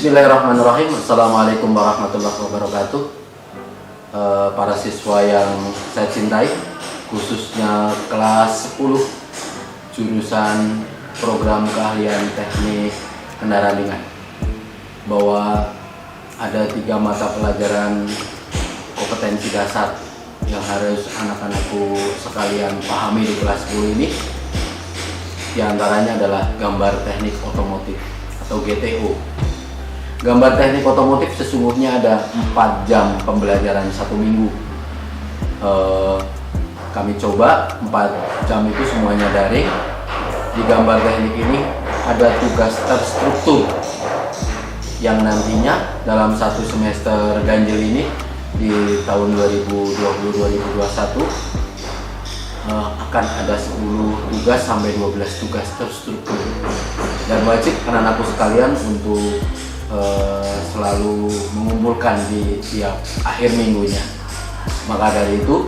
Bismillahirrahmanirrahim. Assalamualaikum warahmatullahi wabarakatuh. Para siswa yang saya cintai, khususnya kelas 10 jurusan program keahlian teknik kendaraan ringan, bahwa ada 3 mata pelajaran kompetensi dasar yang harus anak-anakku sekalian pahami di kelas 10 ini. Di antaranya adalah gambar teknik otomotif atau GTO. Gambar teknik otomotif sesungguhnya ada 4 jam pembelajaran 1 minggu. Kami coba 4 jam itu semuanya daring. Di gambar teknik ini ada tugas terstruktur yang nantinya dalam 1 semester ganjil ini di tahun 2020-2021 akan ada 10 tugas sampai 12 tugas terstruktur, dan wajib anak-anakku sekalian untuk selalu mengumpulkan di tiap akhir minggunya. Maka dari itu,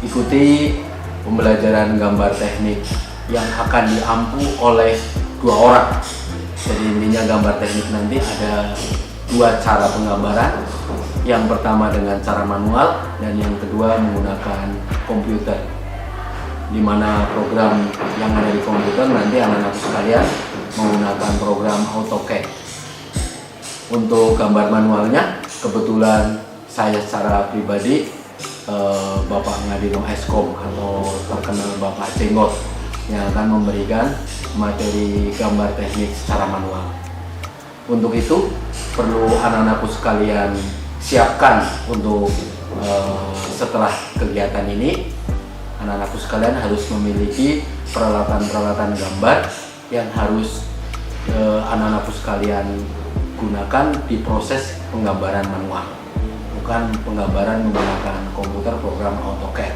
ikuti pembelajaran gambar teknik yang akan diampu oleh 2 orang. Jadi intinya gambar teknik nanti ada 2 cara penggambaran. Yang pertama dengan cara manual, dan yang kedua menggunakan komputer, di mana program yang ada di komputer nanti anak-anak sekalian menggunakan program AutoCAD. Untuk gambar manualnya, kebetulan saya secara pribadi Bapak Ngadino Eskom atau terkenal Bapak Jenggot yang akan memberikan materi gambar teknik secara manual. Untuk itu perlu anak-anakku sekalian siapkan untuk setelah kegiatan ini, anak-anakku sekalian harus memiliki peralatan-peralatan gambar yang harus anak-anakku sekalian gunakan di proses penggambaran manual, bukan penggambaran menggunakan komputer program AutoCAD.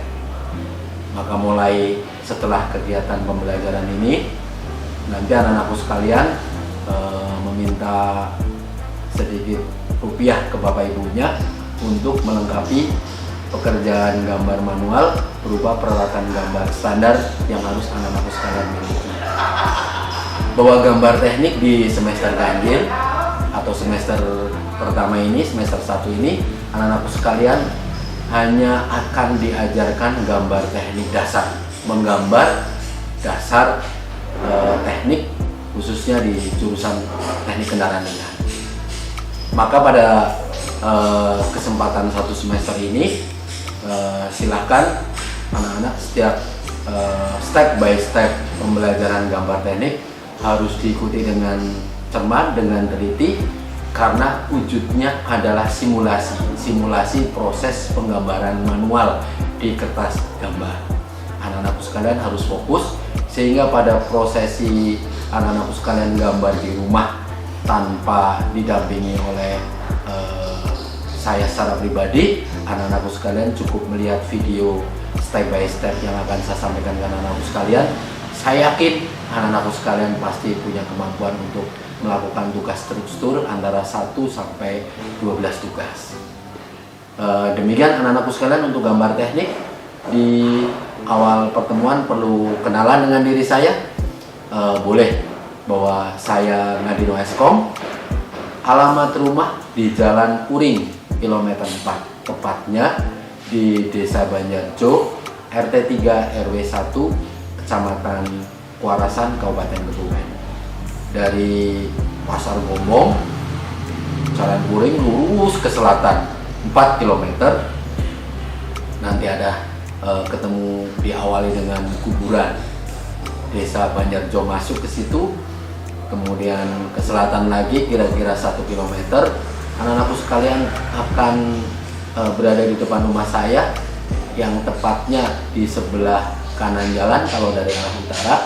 Maka mulai setelah kegiatan pembelajaran ini, nanti anak-anakku sekalian meminta sedikit rupiah ke bapak ibunya untuk melengkapi pekerjaan gambar manual berupa peralatan gambar standar yang harus anak-anakku sekalian miliki. Bahwa gambar teknik di semester ganjil atau semester pertama ini, semester 1 ini, anak-anakku sekalian hanya akan diajarkan gambar teknik dasar, menggambar dasar teknik khususnya di jurusan teknik kendaraan ringan. Maka pada kesempatan 1 semester ini, silakan anak-anak setiap step by step pembelajaran gambar teknik harus diikuti dengan cermat, dengan teliti, karena wujudnya adalah simulasi proses penggambaran manual di kertas gambar. Anak-anakku sekalian harus fokus sehingga pada prosesi anak-anakku sekalian gambar di rumah tanpa didampingi oleh saya secara pribadi, anak-anakku sekalian cukup melihat video step by step yang akan saya sampaikan ke anak-anakku sekalian. Saya yakin anak-anakku sekalian pasti punya kemampuan untuk melakukan tugas struktur antara 1 sampai 12 tugas. Demikian anak-anakku sekalian untuk gambar teknik. Di awal pertemuan perlu kenalan dengan diri saya. Boleh bahwa saya Ngadino Eskom, alamat rumah di Jalan Kuring, kilometer 4, tepatnya di Desa Banjarjo, RT 3 RW 1, Kecamatan Kuarasan, Kabupaten Kebumen. Dari Pasar Gombong, Jalan Kuring lurus ke selatan 4 km. Nanti ada ketemu, diawali dengan kuburan Desa Banjarjo, masuk ke situ. Kemudian ke selatan lagi kira-kira 1 km. Anak-anakku sekalian akan berada di depan rumah saya, yang tepatnya di sebelah kanan jalan kalau dari arah utara.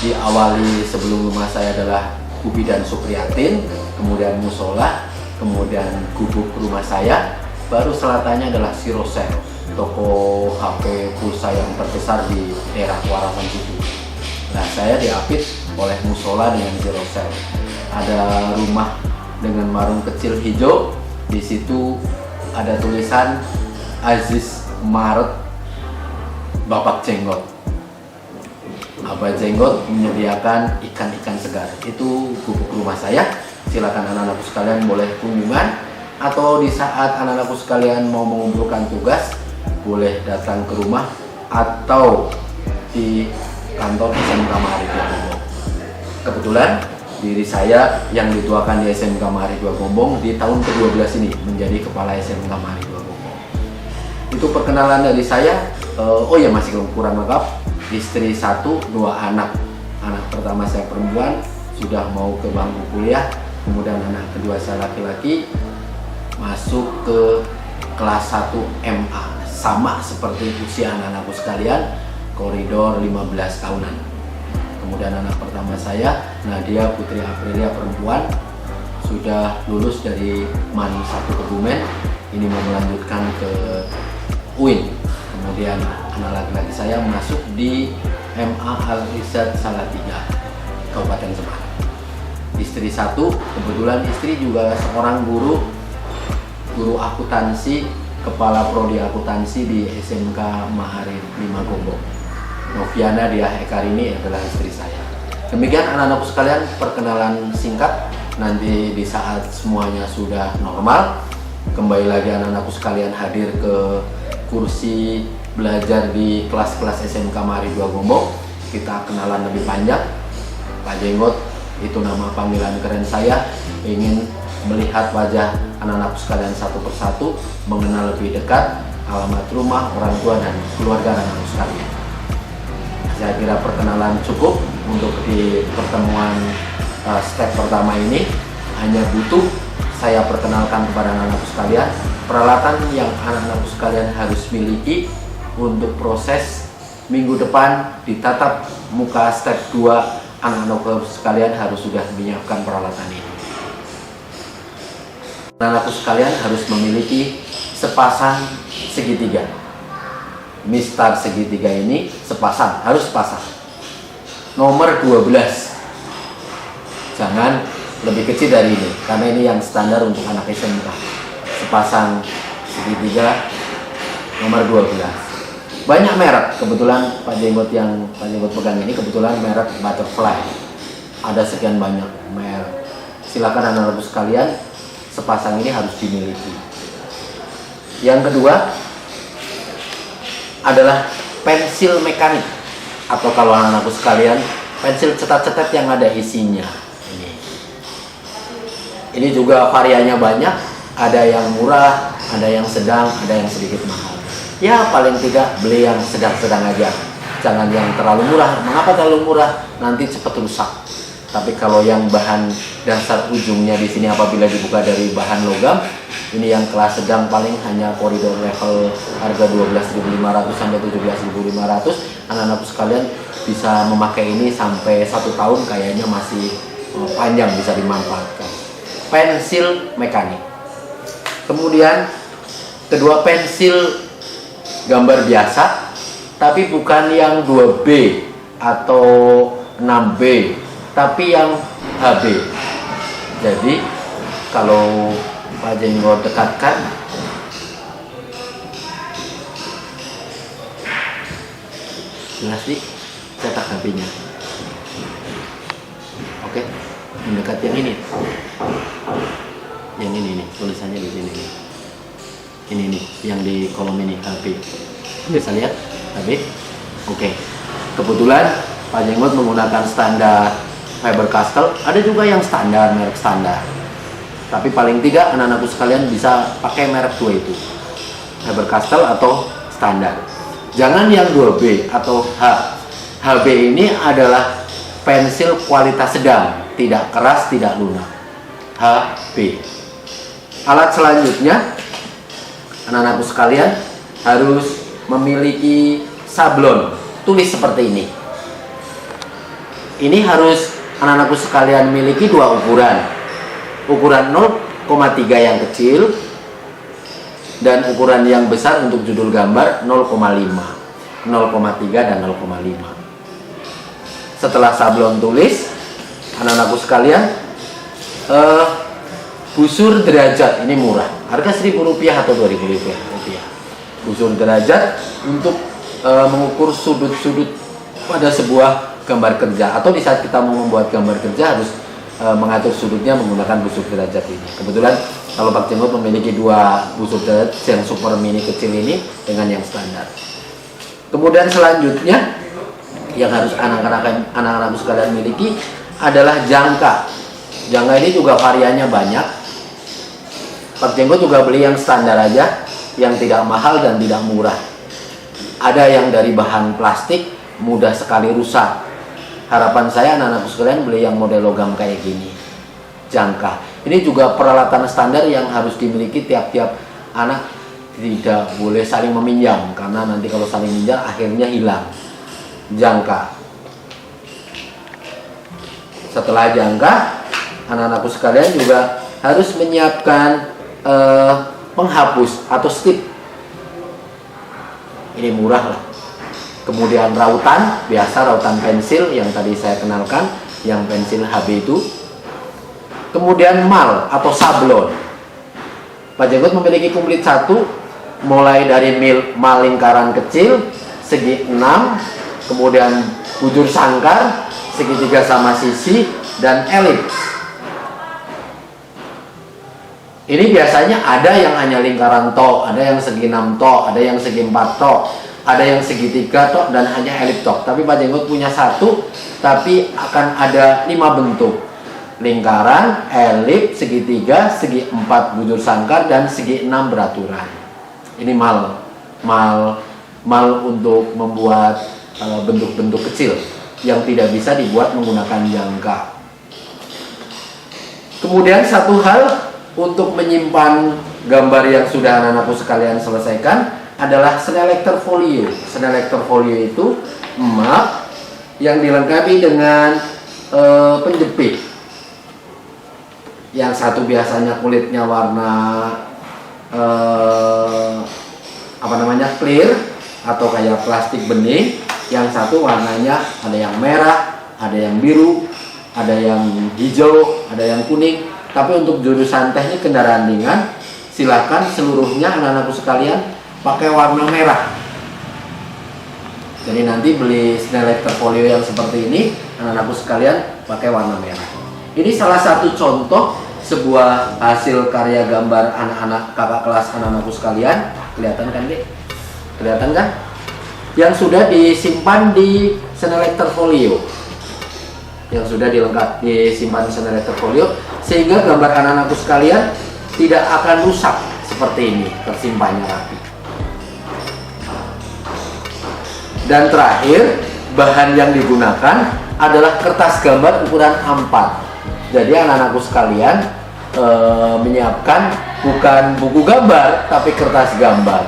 Diawali sebelum rumah saya adalah Gubi dan Supriyatin, kemudian musola, kemudian gubuk rumah saya, baru selatannya adalah Sirosel, toko HP pulsa yang terbesar di daerah Kuarasan situ. Nah, saya diapit oleh musola dengan Sirosel. Ada rumah dengan marung kecil hijau, di situ ada tulisan Aziz Maret Bapak Jenggot. Abah Jenggot menyediakan ikan-ikan segar. Itu gubuk rumah saya. silakan anak-anakku sekalian boleh kunjungan, atau di saat anak-anakku sekalian mau mengumpulkan tugas boleh datang ke rumah atau di kantor SMK Mahari Dua Gombong. Kebetulan diri saya yang dituakan di SMK Mahari Dua Gombong di tahun ke-12 ini menjadi kepala SMK Mahari Dua Gombong. Itu perkenalan dari saya. Oh ya, masih kurang lengkap. Istri 1, 2 anak. Anak pertama saya perempuan, sudah mau ke bangku kuliah. Kemudian anak kedua saya laki-laki, masuk ke kelas 1 MA. Sama seperti usia anak-anakku sekalian, koridor 15 tahunan. Kemudian anak pertama saya, Nadia Putri Aprilia perempuan, sudah lulus dari MAN 1 Kebumen. Ini mau melanjutkan ke UIN. Kemudian anak laki-laki saya masuk di MA Al-Izzat Salatiga, Kabupaten Semarang. Istri 1, kebetulan istri juga seorang guru akuntansi, kepala prodi akuntansi di SMK Mahari 5 Gombong. Noviana Diah Ekarini adalah istri saya. Demikian anak-anakku sekalian, perkenalan singkat. Nanti di saat semuanya sudah normal, kembali lagi anak-anakku sekalian hadir ke kursi belajar di kelas-kelas SMK Mahari Dua Gombong. Kita kenalan lebih panjang. Pak Jenggot, itu nama panggilan keren saya. Ingin melihat wajah anak-anakku sekalian satu persatu, mengenal lebih dekat alamat rumah, orang tua, dan keluarga anak-anakku sekalian. Saya kira perkenalan cukup untuk di pertemuan step pertama ini. Hanya butuh saya perkenalkan kepada anak-anakku sekalian peralatan yang anak-anakku sekalian harus miliki untuk proses minggu depan di tatap muka step 2. Anak-anakku sekalian harus sudah menyiapkan peralatan ini. Anak-anakku sekalian harus memiliki sepasang segitiga. Mistar segitiga ini sepasang, harus sepasang. Nomor 12. Jangan lebih kecil dari ini, karena ini yang standar untuk anak SMK. Sepasang segitiga nomor 12. Banyak merek, kebetulan Pak Jenggot pegang ini kebetulan merek Butterfly. Ada sekian banyak merek. Silakan anak-anakku sekalian, sepasang ini harus dimiliki. Yang kedua adalah pensil mekanik, atau kalau anak-anakku sekalian, pensil cetak-cetak yang ada isinya. Ini juga variannya banyak, ada yang murah, ada yang sedang, ada yang sedikit mahal. Ya paling tidak beli yang sedang-sedang aja, jangan yang terlalu murah. Mengapa terlalu murah? Nanti cepat rusak. Tapi kalau yang bahan dasar ujungnya di sini apabila dibuka dari bahan logam, ini yang kelas sedang paling hanya koridor level harga 12.500 sampai 17.500. Anak-anakku sekalian bisa memakai ini sampai 1 tahun, kayaknya masih panjang bisa dimanfaatkan. Pensil mekanik. Kemudian kedua, pensil gambar biasa, tapi bukan yang 2B atau 6B, tapi yang HB. Jadi kalau Pak Jenggot dekatkan, jelas nih cetak HB-nya. Oke, mendekat yang ini. Yang ini nih, tulisannya di sini nih. Ini nih, yang di kolom ini HB. Bisa lihat HB? Oke. Kebetulan Pak Jenggot menggunakan standar Faber-Castell, ada juga yang standar, merek standar. Tapi paling tidak anak-anakku sekalian bisa pakai merek 2 itu, Faber-Castell atau standar. Jangan yang 2B atau H. HB ini adalah pensil kualitas sedang, tidak keras, tidak lunak. HB. Alat selanjutnya, anak-anakku sekalian harus memiliki sablon tulis seperti ini. Ini harus anak-anakku sekalian miliki 2 ukuran. Ukuran 0,3 yang kecil dan ukuran yang besar untuk judul gambar 0,5, 0,3 dan 0,5. Setelah sablon tulis, anak-anakku sekalian, busur derajat ini murah, harga Rp1.000 atau Rp2.000. Busur derajat untuk mengukur sudut-sudut pada sebuah gambar kerja, atau di saat kita mau membuat gambar kerja harus mengatur sudutnya menggunakan busur derajat ini. Kebetulan kalau Pak Jenggot memiliki 2 busur derajat yang super mini kecil ini dengan yang standar. Kemudian selanjutnya yang harus anak-anak sekalian miliki adalah jangka. Jangka ini juga variannya banyak. Pak Jenggot juga beli yang standar aja, yang tidak mahal dan tidak murah. Ada yang dari bahan plastik, mudah sekali rusak. Harapan saya anak-anakku sekalian beli yang model logam kayak gini. Jangka. Ini juga peralatan standar yang harus dimiliki tiap-tiap anak. Tidak boleh saling meminjam, karena nanti kalau saling minjam akhirnya hilang. Jangka. Setelah jangka, anak-anakku sekalian juga harus menyiapkan penghapus atau stip. Ini murah lah. Kemudian rautan, biasa rautan pensil yang tadi saya kenalkan, yang pensil HB itu. Kemudian mal atau sablon. Pak Jenggot memiliki komplit 1, mulai dari mal lingkaran kecil segi 6, kemudian bujur sangkar segitiga sama sisi, dan elips. Ini biasanya ada yang hanya lingkaran tok, ada yang segi 6 tok, ada yang segi 4 tok, ada yang segitiga tok, dan hanya elips tok. Tapi Pak Jenggot punya 1, tapi akan ada 5 bentuk: lingkaran, elips, segitiga, segi 4 bujur sangkar, dan segi 6 beraturan. Ini mal untuk membuat bentuk-bentuk kecil yang tidak bisa dibuat menggunakan jangka. Kemudian satu hal untuk menyimpan gambar yang sudah anak-anakku sekalian selesaikan adalah Snellector Folio. Snellector Folio itu map yang dilengkapi dengan penjepit. Yang satu biasanya kulitnya warna clear atau kayak plastik bening. Yang satu warnanya ada yang merah, ada yang biru, ada yang hijau, ada yang kuning. Tapi untuk jurusan teknik kendaraan ringan, silakan seluruhnya anak-anakku sekalian pakai warna merah. Jadi nanti beli Snellector Folio yang seperti ini, anak-anakku sekalian pakai warna merah. Ini salah satu contoh sebuah hasil karya gambar anak-anak kakak kelas anak-anakku sekalian. Kelihatan kan, Dek? Kelihatan kan? Yang sudah disimpan di Snellector Folio. Yang sudah disimpan di Snellector Folio, sehingga gambar anak-anakku sekalian tidak akan rusak seperti ini, tersimpannya rapi. Dan terakhir, bahan yang digunakan adalah kertas gambar ukuran A4. Jadi anak-anakku sekalian menyiapkan bukan buku gambar, tapi kertas gambar.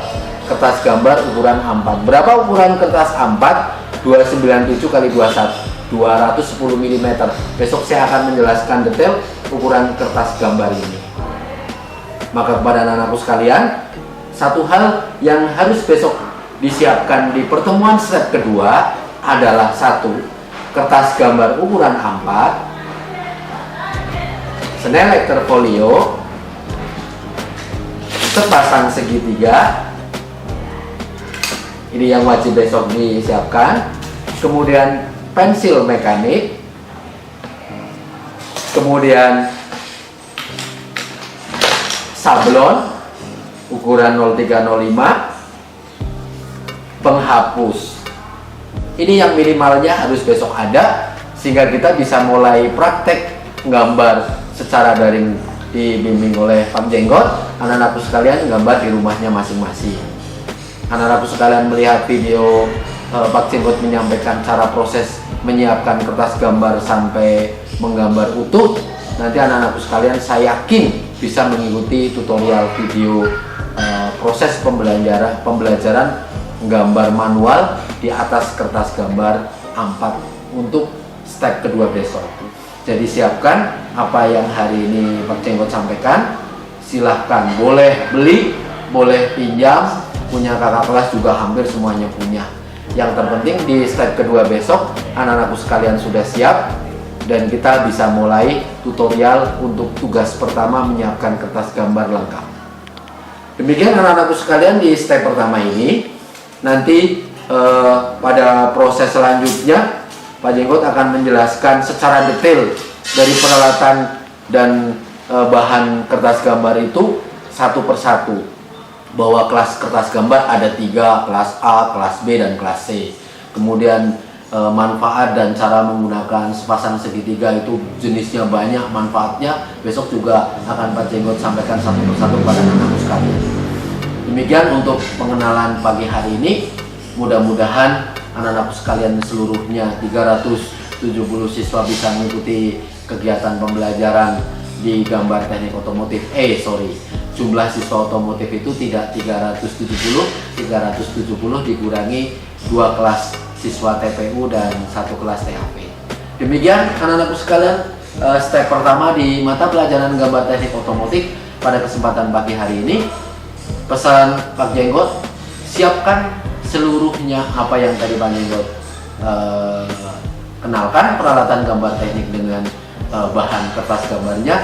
Kertas gambar ukuran A4. Berapa ukuran kertas A4? 297 x 210 mm. Besok saya akan menjelaskan detail ukuran kertas gambar ini. Maka kepada anak-anakku sekalian, satu hal yang harus besok disiapkan di pertemuan step kedua adalah 1. Kertas gambar ukuran A4, Snellector Folio, sepasang segitiga. Ini yang wajib besok disiapkan. Kemudian pensil mekanik, kemudian sablon ukuran 0305, penghapus. Ini yang minimalnya harus besok ada, sehingga kita bisa mulai praktek gambar secara daring dibimbing oleh Pak Jenggot. Anak-anakku sekalian gambar di rumahnya masing-masing. Anak-anakku sekalian melihat video Pak Jenggot menyampaikan cara proses menyiapkan kertas gambar sampai menggambar utuh. Nanti anak-anakku sekalian saya yakin bisa mengikuti tutorial video proses pembelajaran gambar manual di atas kertas gambar A4 untuk step kedua besok. Jadi siapkan apa yang hari ini Pak Jenggot sampaikan. Silahkan, boleh beli, boleh pinjam. Punya kakak kelas juga hampir semuanya punya. Yang terpenting di step kedua besok anak-anakku sekalian sudah siap, dan kita bisa mulai tutorial untuk tugas pertama menyiapkan kertas gambar lengkap. Demikian anak-anakku sekalian di step pertama ini. Nanti pada proses selanjutnya Pak Jenggot akan menjelaskan secara detail dari peralatan dan bahan kertas gambar itu satu persatu, bahwa kelas kertas gambar ada 3, kelas A, kelas B, dan kelas C. Kemudian manfaat dan cara menggunakan sepasang segitiga itu jenisnya banyak manfaatnya. Besok juga akan Pak Jenggot sampaikan satu persatu pada anak-anakku sekalian. Demikian untuk pengenalan pagi hari ini. Mudah-mudahan anak-anakku sekalian seluruhnya 370 siswa bisa mengikuti kegiatan pembelajaran di gambar teknik otomotif. Jumlah siswa otomotif itu tidak 370 dikurangi 2 kelas siswa TPU dan 1 kelas THP. Demikian anak-anakku sekalian, step pertama di mata pelajaran gambar teknik otomotif pada kesempatan pagi hari ini. Pesan Pak Jenggot, siapkan seluruhnya apa yang tadi Pak Jenggot kenalkan, peralatan gambar teknik dengan bahan kertas gambarnya.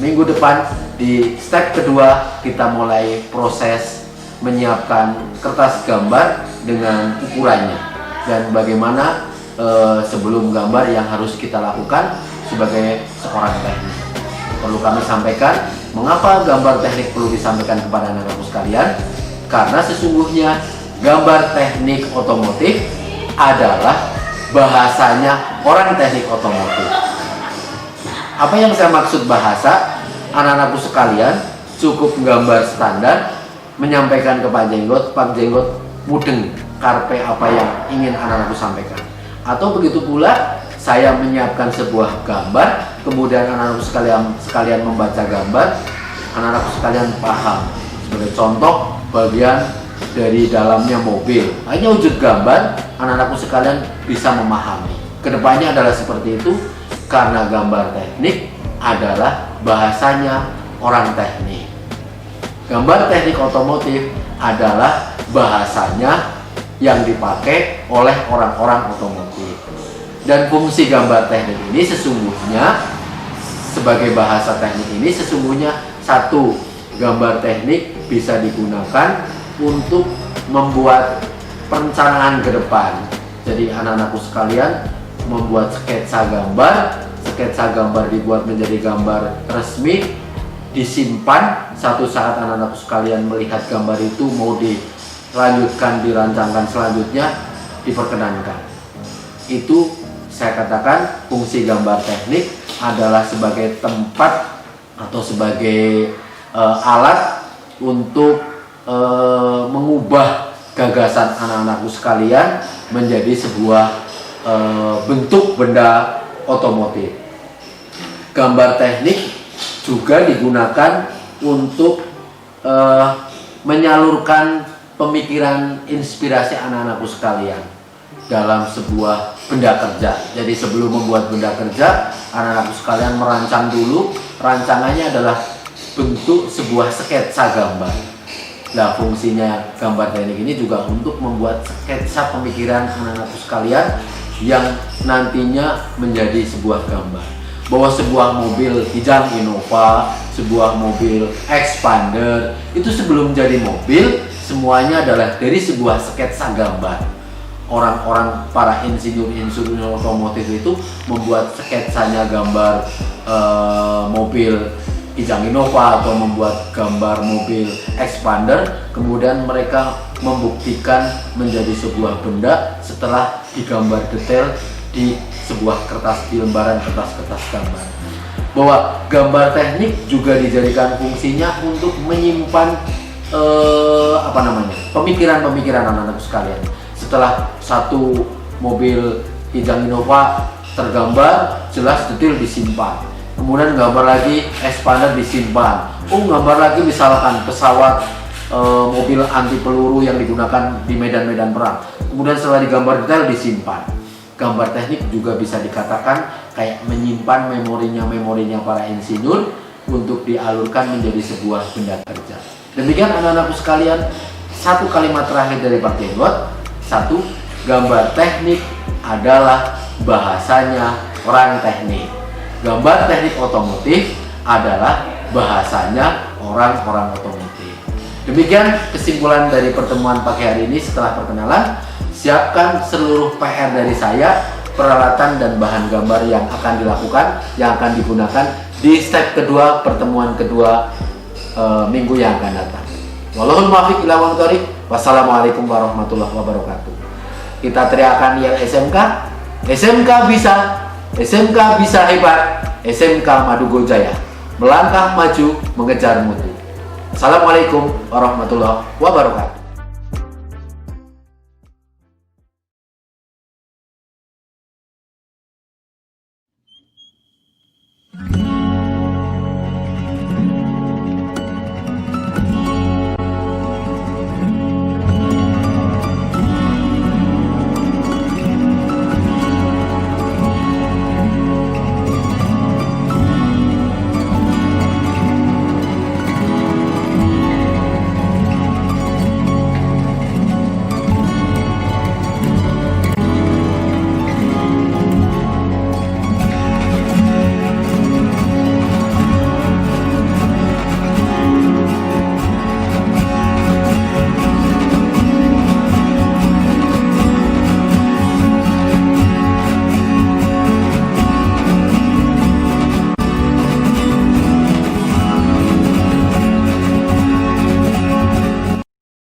Minggu depan di step kedua kita mulai proses menyiapkan kertas gambar dengan ukurannya dan bagaimana sebelum gambar yang harus kita lakukan sebagai seorang teknik. Perlu kami sampaikan, mengapa gambar teknik perlu disampaikan kepada anak-anakku sekalian? Karena sesungguhnya gambar teknik otomotif adalah bahasanya orang teknik otomotif. Apa yang saya maksud bahasa? Anak-anakku sekalian cukup gambar standar, menyampaikan ke Pak Jenggot mudeng karpe apa yang ingin anak-anakku sampaikan. Atau begitu pula saya menyiapkan sebuah gambar, kemudian anak-anakku sekalian membaca gambar, anak-anakku sekalian paham. Sebagai contoh, bagian dari dalamnya mobil, hanya wujud gambar, anak-anakku sekalian bisa memahami. Kedepannya adalah seperti itu, karena gambar teknik adalah bahasanya orang teknik. Gambar teknik otomotif adalah bahasanya yang dipakai oleh orang-orang otomotif. Dan fungsi gambar teknik ini sesungguhnya sebagai bahasa teknik ini sesungguhnya satu, gambar teknik bisa digunakan untuk membuat perencanaan ke depan. Jadi anak-anakku sekalian membuat sketsa gambar dibuat menjadi gambar resmi, disimpan. Satu saat anak-anakku sekalian melihat gambar itu mau dilanjutkan, dirancangkan selanjutnya, diperkenankan. Itu saya katakan fungsi gambar teknik adalah sebagai tempat atau sebagai alat untuk mengubah gagasan anak-anakku sekalian menjadi sebuah bentuk benda otomotif. Gambar teknik juga digunakan untuk menyalurkan pemikiran inspirasi anak-anakku sekalian dalam sebuah benda kerja. Jadi sebelum membuat benda kerja, anak-anakku sekalian merancang dulu. Rancangannya adalah bentuk sebuah sketsa gambar. Nah, fungsinya gambar teknik ini juga untuk membuat sketsa pemikiran anak-anakku sekalian yang nantinya menjadi sebuah gambar. Bahwa sebuah mobil Kijang Innova, sebuah mobil Expander, itu sebelum jadi mobil, semuanya adalah dari sebuah sketsa gambar. Orang-orang, para insinyur otomotif itu membuat sketsanya gambar mobil Kijang Innova atau membuat gambar mobil Expander, kemudian mereka membuktikan menjadi sebuah benda setelah digambar detail di sebuah kertas, di lembaran kertas-kertas gambar. Bahwa gambar teknik juga dijadikan fungsinya untuk menyimpan pemikiran-pemikiran anak-anak sekalian. Setelah satu mobil Kijang Innova tergambar, jelas detail disimpan. Kemudian gambar lagi Expander disimpan. Gambar lagi misalkan pesawat mobil anti peluru yang digunakan di medan-medan perang. Kemudian setelah digambar detail disimpan. Gambar teknik juga bisa dikatakan kayak menyimpan memorinya para insinyur untuk dialurkan menjadi sebuah benda kerja. Demikian anak-anakku sekalian, satu kalimat terakhir dari Pak Jenggot. Satu, gambar teknik adalah bahasanya orang teknik. Gambar teknik otomotif adalah bahasanya orang-orang otomotif. Demikian kesimpulan dari pertemuan pagi hari ini. Setelah perkenalan, siapkan seluruh PR dari saya peralatan dan bahan gambar yang akan dilakukan, yang akan digunakan di step kedua, pertemuan kedua minggu yang akan datang. Wallahul muwaffiq ila aqwamit thoriq. Wassalamualaikum warahmatullahi wabarakatuh. Kita teriakan yang SMK, SMK bisa, SMK bisa hebat, SMK Madugo Jaya, melangkah maju mengejar mutu. Assalamualaikum warahmatullahi wabarakatuh.